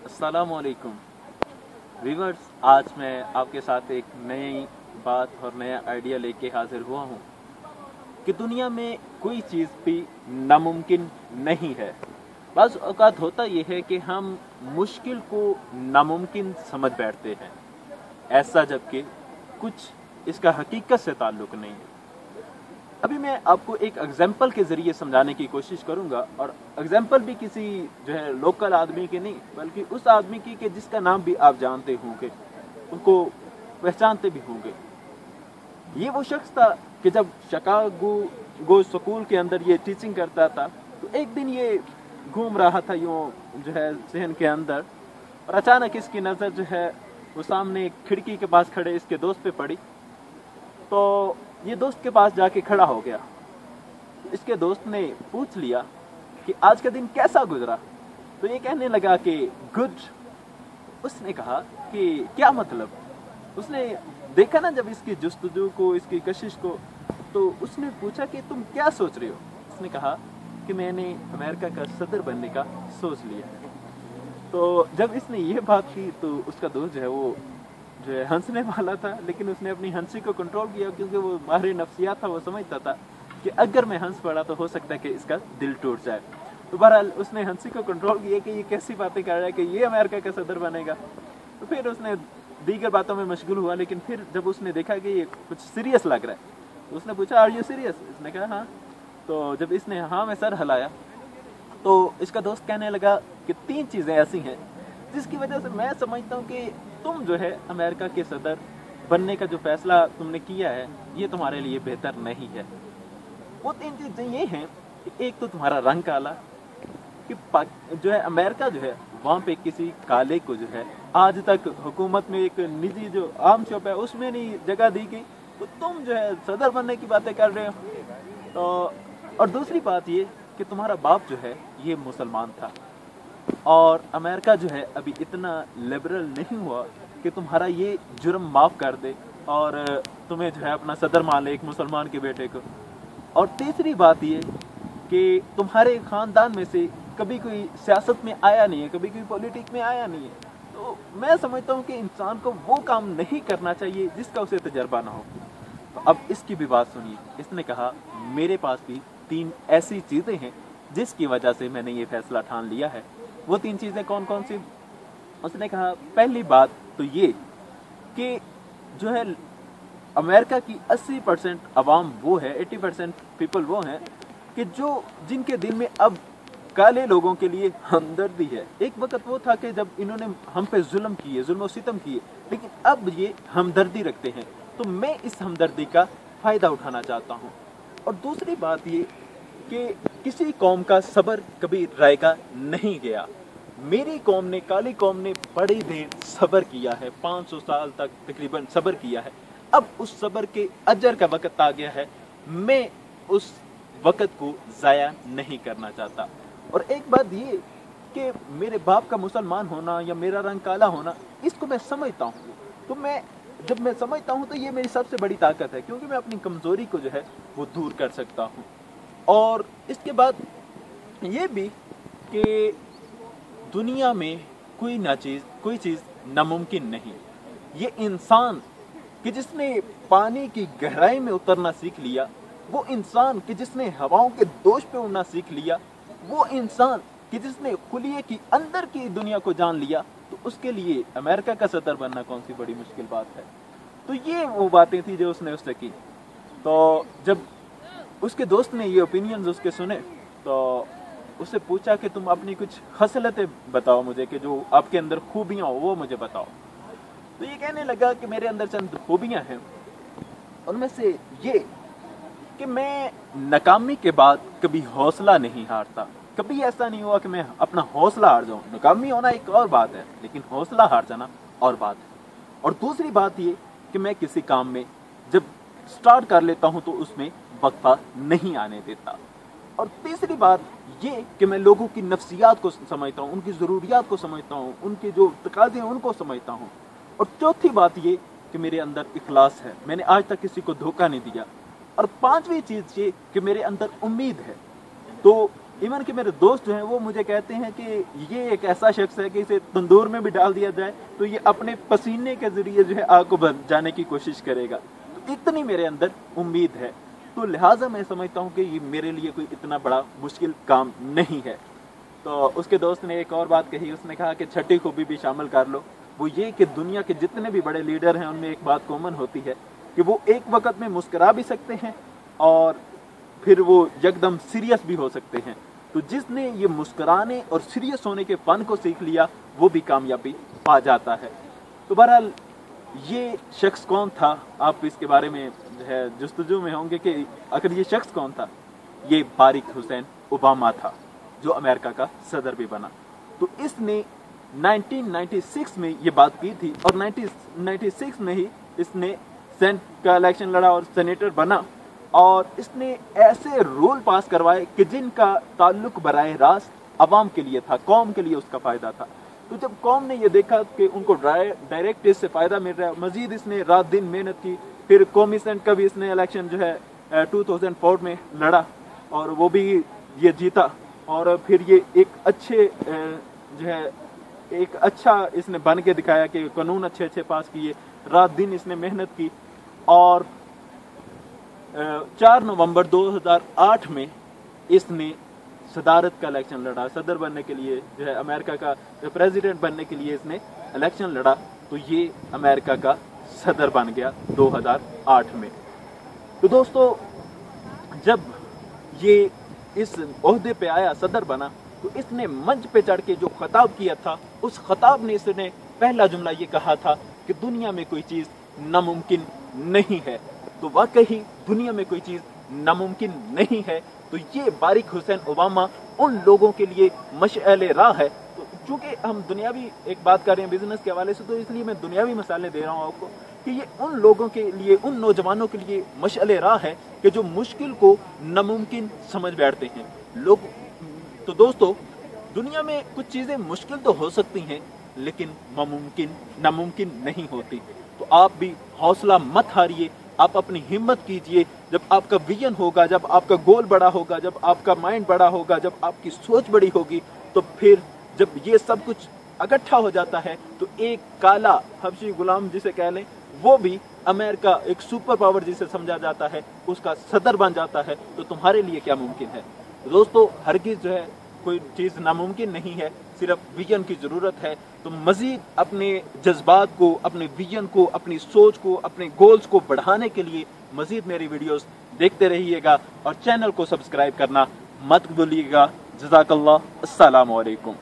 अस्सलामुअलैकुम व्यूअर्स। आज मैं आपके साथ एक नई बात और नया आइडिया लेके हाजिर हुआ हूँ कि दुनिया में कोई चीज़ भी नामुमकिन नहीं है। बस औकात होता यह है कि हम मुश्किल को नामुमकिन समझ बैठते हैं, ऐसा जबकि कुछ इसका हकीकत से ताल्लुक़ नहीं है। अभी मैं आपको एक एग्जाम्पल के ज़रिए समझाने की कोशिश करूंगा, और एग्जाम्पल भी किसी जो है लोकल आदमी के नहीं बल्कि उस आदमी की कि जिसका नाम भी आप जानते होंगे, उनको पहचानते भी होंगे। ये वो शख्स था कि जब शिकागो स्कूल के अंदर ये टीचिंग करता था, तो एक दिन ये घूम रहा था यूँ जो है शहर के अंदर, और अचानक इसकी नज़र जो है वो सामने खिड़की के पास खड़े इसके दोस्त पे पड़ी। तो ये दोस्त के पास जाके खड़ा हो गया। इसके दोस्त ने पूछ लिया कि आज का दिन कैसा गुजरा। तो ये कहने लगा कि गुड। उसने कहा कि क्या मतलब। उसने देखा ना जब इसकी जुस्तजू को, इसकी कशिश को, तो उसने पूछा कि तुम क्या सोच रहे हो। उसने कहा कि मैंने अमेरिका का सदर बनने का सोच लिया है। तो जब इसने ये बात की तो उसका दोस्त जो है वो जो है हंसने वाला था, लेकिन उसने अपनी हंसी को कंट्रोल किया, क्योंकि वो माहिर नफ्सियात था। वो समझता था कि अगर मैं हंस पड़ा तो हो सकता है कि इसका दिल टूट जाए। तो बहरहाल उसने हंसी को कंट्रोल किया कि ये कैसी बातें कर रहा है कि ये अमेरिका का सदर बनेगा। तो फिर उसने दीगर बातों में मशगूल हुआ, लेकिन फिर जब उसने देखा कि ये कुछ सीरियस लग रहा है तो उसने पूछा, आर यू सीरियस। इसने कहा हाँ। तो जब इसने हाँ में सर हिलाया तो इसका दोस्त कहने लगा कि 3 चीज़ें ऐसी हैं जिसकी वजह से मैं समझता हूँ कि तुम जो है अमेरिका के सदर बनने का जो फैसला तुमने किया है ये तुम्हारे लिए बेहतर नहीं है। वो 3 चीज़ें ये हैं कि एक तो तुम्हारा रंग काला, कि जो है अमेरिका जो है वहाँ पे किसी काले को जो है आज तक हुकूमत में एक निजी जो आम शॉप है उसमें नहीं जगह दी गई, तो तुम जो है सदर बनने की बातें कर रहे हो। तो और दूसरी बात ये कि तुम्हारा बाप जो है ये मुसलमान था, और अमेरिका जो है अभी इतना लिबरल नहीं हुआ कि तुम्हारा ये जुर्म माफ़ कर दे और तुम्हें जो है अपना सदर मान ले एक मुसलमान के बेटे को। और तीसरी बात ये कि तुम्हारे ख़ानदान में से कभी कोई सियासत में आया नहीं है, कभी कोई पॉलिटिक्स में आया नहीं है। तो मैं समझता हूँ कि इंसान को वो काम नहीं करना चाहिए जिसका उसे तजर्बा ना हो। तो अब इसकी भी बात सुनिए। इसने कहा मेरे पास भी 3 ऐसी चीज़ें हैं जिसकी वजह से मैंने ये फैसला ठान लिया है। वो 3 चीज़ें कौन कौन सी। उसने कहा पहली बात तो ये कि जो है अमेरिका की 80% अवाम वो है, 80% पीपल वो हैं कि जो जिनके दिल में अब काले लोगों के लिए हमदर्दी है। एक वक्त वो था कि जब इन्होंने हम पे जुल्म सितम किए, लेकिन अब ये हमदर्दी रखते हैं। तो मैं इस हमदर्दी का फ़ायदा उठाना चाहता हूँ। और दूसरी बात ये कि किसी कौम का सब्र कभी रायगा नहीं गया। मेरी कौम ने, काली कौम ने बड़ी देर सब्र किया है, 500 साल तक तकरीबन सब्र किया है। अब उस सब्र के अजर का वक्त आ गया है। मैं उस वक्त को ज़ाया नहीं करना चाहता। और एक बात ये कि मेरे बाप का मुसलमान होना या मेरा रंग काला होना, इसको मैं समझता हूँ। तो जब मैं समझता हूँ तो ये मेरी सबसे बड़ी ताकत है, क्योंकि मैं अपनी कमज़ोरी को जो है वो दूर कर सकता हूँ। और इसके बाद ये भी कि दुनिया में कोई चीज़ नामुमकिन नहीं। ये इंसान कि जिसने पानी की गहराई में उतरना सीख लिया, वो इंसान कि जिसने हवाओं के दोष पे उड़ना सीख लिया, वो इंसान कि जिसने खुलिये की अंदर की दुनिया को जान लिया, तो उसके लिए अमेरिका का सदर बनना कौन सी बड़ी मुश्किल बात है। तो ये वो बातें थी जो उसने उससे की। तो जब उसके दोस्त ने ये ओपिनियंस उसके सुने तो उससे पूछा कि तुम अपनी कुछ खसलतें बताओ मुझे, कि जो आपके अंदर खूबियाँ हो वो मुझे बताओ। तो ये कहने लगा कि मेरे अंदर चंद खूबियाँ हैं, उनमें से ये कि मैं नाकामी के बाद कभी हौसला नहीं हारता। कभी ऐसा नहीं हुआ कि मैं अपना हौसला हार जाऊँ। नाकामी होना एक और बात है, लेकिन हौसला हार जाना और बात है। और दूसरी बात ये कि मैं किसी काम में जब स्टार्ट कर लेता हूँ तो उसमें वक्फा नहीं आने देता। और तीसरी बात ये कि मैं लोगों की नफ्सियात को समझता हूँ, उनकी ज़रूरियात को समझता हूँ, उनके जो तकाज़े हैं उनको समझता हूँ। और चौथी बात ये कि मेरे अंदर इखलास है, मैंने आज तक किसी को धोखा नहीं दिया। और 5वीं चीज़ ये कि मेरे अंदर उम्मीद है। तो इवन कि मेरे दोस्त जो हैं वो मुझे कहते हैं कि ये एक ऐसा शख्स है कि इसे तंदूर में भी डाल दिया जाए तो ये अपने पसीने के जरिए जो है आग को बुझाने की कोशिश करेगा। तो इतनी मेरे अंदर उम्मीद है, तो लिहाजा मैं समझता हूँ कि ये मेरे लिए कोई इतना बड़ा मुश्किल काम नहीं है। तो उसके दोस्त ने एक और बात कही, उसने कहा कि छठी खूबी भी शामिल कर लो, वो ये कि दुनिया के जितने भी बड़े लीडर हैं उनमें एक बात कॉमन होती है कि वो एक वक्त में मुस्करा भी सकते हैं और फिर वो एकदम सीरियस भी हो सकते हैं। तो जिसने ये मुस्कुराने और सीरियस होने के फन को सीख लिया वो भी कामयाबी पा जाता है। तो बहरहाल ये शख्स कौन था, आप इसके बारे में जो है जुस्तजू में होंगे कि आखिर ये शख्स कौन था। ये बारिक हुसैन ओबामा था जो अमेरिका का सदर भी बना। तो इसने 1996 में ये बात की थी और 1996 में ही इसने सेनेट का इलेक्शन लड़ा और सेनेटर बना और इसने ऐसे रूल पास करवाए कि जिनका ताल्लुक बराह रास्त अवाम के लिए था, कौम के लिए उसका फायदा था। तो जब कौम ने ये देखा कि उनको डायरेक्ट इससे फायदा मिल रहा है, मजीद इसने रात दिन मेहनत की। फिर कौमी सेनेट का भी इसने इलेक्शन जो है 2004 में लड़ा और वो भी ये जीता और फिर ये एक अच्छे जो है एक अच्छा इसने बन के दिखाया कि कानून अच्छे अच्छे पास किए, रात दिन इसने मेहनत की। और 4 नवंबर 2008 में इसने सदारत का इलेक्शन लड़ा, सदर बनने के लिए जो है अमेरिका का प्रेसिडेंट बनने के लिए इसने इलेक्शन लड़ा। तो ये अमेरिका का सदर बन गया 2008 में। तो दोस्तों जब ये इस ओहदे पे आया, सदर बना, तो इसने मंच पे चढ़ के जो खिताब किया था उस खिताब में इसने पहला जुमला ये कहा था कि दुनिया में कोई चीज नामुमकिन नहीं है। तो वाकई दुनिया में कोई चीज नामुमकिन नहीं है। तो ये बारिक हुसैन ओबामा उन लोगों के लिए मशअले राह है। तो चूंकि हम दुनियावी एक बात कर रहे हैं बिजनेस के हवाले से, तो इसलिए मैं दुनियावी मिसालें दे रहा हूँ आपको कि ये उन लोगों के लिए, उन नौजवानों के लिए मशअले राह है कि जो मुश्किल को नामुमकिन समझ बैठते हैं लोग। तो दोस्तों दुनिया में कुछ चीजें मुश्किल तो हो सकती हैं लेकिन नामुमकिन नहीं होती। तो आप भी हौसला मत हारिए, आप अपनी हिम्मत कीजिए। जब आपका विजन होगा, जब आपका गोल बड़ा होगा, जब आपका माइंड बड़ा होगा, जब आपकी सोच बड़ी होगी, तो फिर जब ये सब कुछ इकट्ठा हो जाता है तो एक काला हबशी गुलाम जिसे कह लें, वो भी अमेरिका एक सुपर पावर जिसे समझा जाता है उसका सदर बन जाता है। तो तुम्हारे लिए क्या मुमकिन है। दोस्तों हरगिज जो है कोई चीज़ नामुमकिन नहीं है, सिर्फ विजन की ज़रूरत है। तो मज़ीद अपने जज्बात को, अपने विजन को, अपनी सोच को, अपने गोल्स को बढ़ाने के लिए मज़ीद मेरी वीडियोस देखते रहिएगा और चैनल को सब्सक्राइब करना मत भूलिएगा। जज़ाकल्लाह, अस्सलामु अलैकुम।